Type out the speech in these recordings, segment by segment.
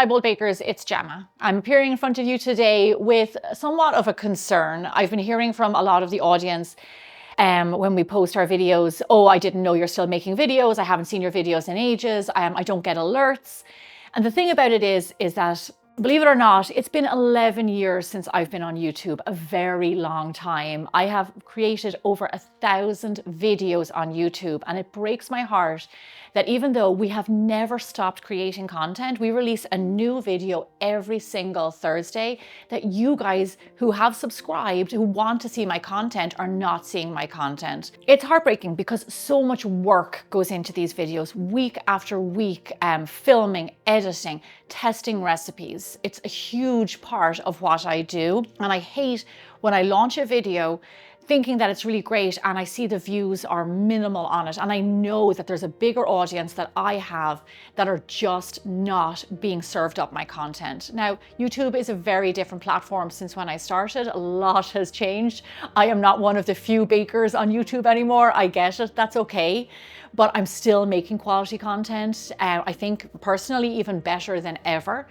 Hi Bold Bakers, it's Gemma. I'm appearing in front of you today with somewhat of a concern. I've been hearing from a lot of the audience when we post our videos, oh, I didn't know you're still making videos. I haven't seen your videos in ages. I don't get alerts. And the thing about it is that, believe it or not, it's been 11 years since I've been on YouTube, a very long time. I have created over 1,000 videos on YouTube, and it breaks my heart that even though we have never stopped creating content, we release a new video every single Thursday, that you guys who have subscribed, who want to see my content, are not seeing my content. It's heartbreaking because so much work goes into these videos week after week, filming, editing, testing recipes. It's a huge part of what I do. And I hate when I launch a video thinking that it's really great and I see the views are minimal on it, and I know that there's a bigger audience that I have that are just not being served up my content. Now, YouTube is a very different platform since when I started. A lot has changed. I am not one of the few bakers on YouTube anymore. I get it, that's okay. But I'm still making quality content. I think personally even better than ever.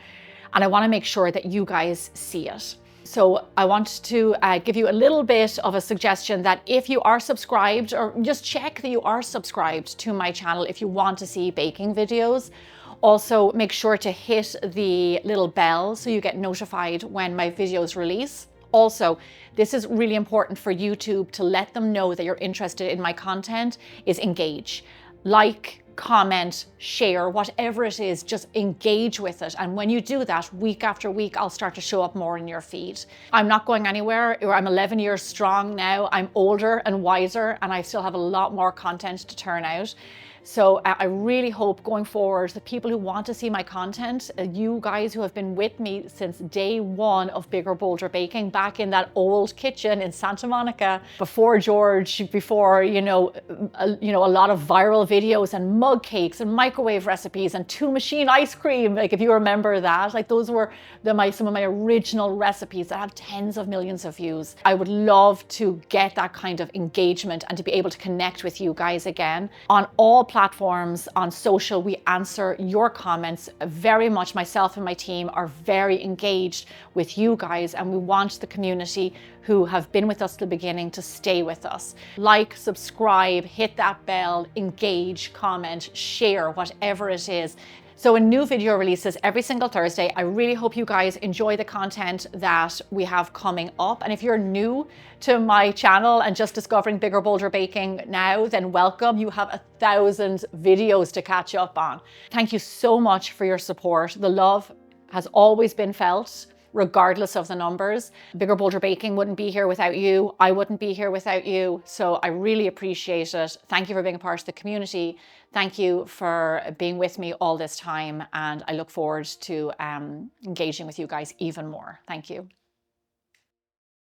And I want to make sure that you guys see it. So I want to give you a little bit of a suggestion that if you are subscribed, or just check that you are subscribed to my channel if you want to see baking videos. Also, make sure to hit the little bell so you get notified when my videos release. Also, this is really important for YouTube to let them know that you're interested in my content, is engage. Like, comment, share, whatever it is, just engage with it. And when you do that, week after week, I'll start to show up more in your feed. I'm not going anywhere. I'm 11 years strong now. I'm older and wiser, and I still have a lot more content to turn out. So I really hope going forward, the people who want to see my content, you guys who have been with me since day one of Bigger Bolder Baking, back in that old kitchen in Santa Monica, before George, before, a lot of viral videos and mug cakes and microwave recipes and 2-machine ice cream. Like, if you remember that, like, those were some of my original recipes that have tens of millions of views. I would love to get that kind of engagement and to be able to connect with you guys again. On all platforms, on social, we answer your comments very much. Myself and my team are very engaged with you guys, and we want the community who have been with us at the beginning to stay with us. Like, subscribe, hit that bell, engage, comment, share, whatever it is. So a new video releases every single Thursday. I really hope you guys enjoy the content that we have coming up. And if you're new to my channel and just discovering Bigger Bolder Baking now, then welcome. You have 1,000 videos to catch up on. Thank you so much for your support. The love has always been felt, regardless of the numbers. Bigger Bolder Baking wouldn't be here without you. I wouldn't be here without you. So I really appreciate it. Thank you for being a part of the community. Thank you for being with me all this time. And I look forward to engaging with you guys even more. Thank you.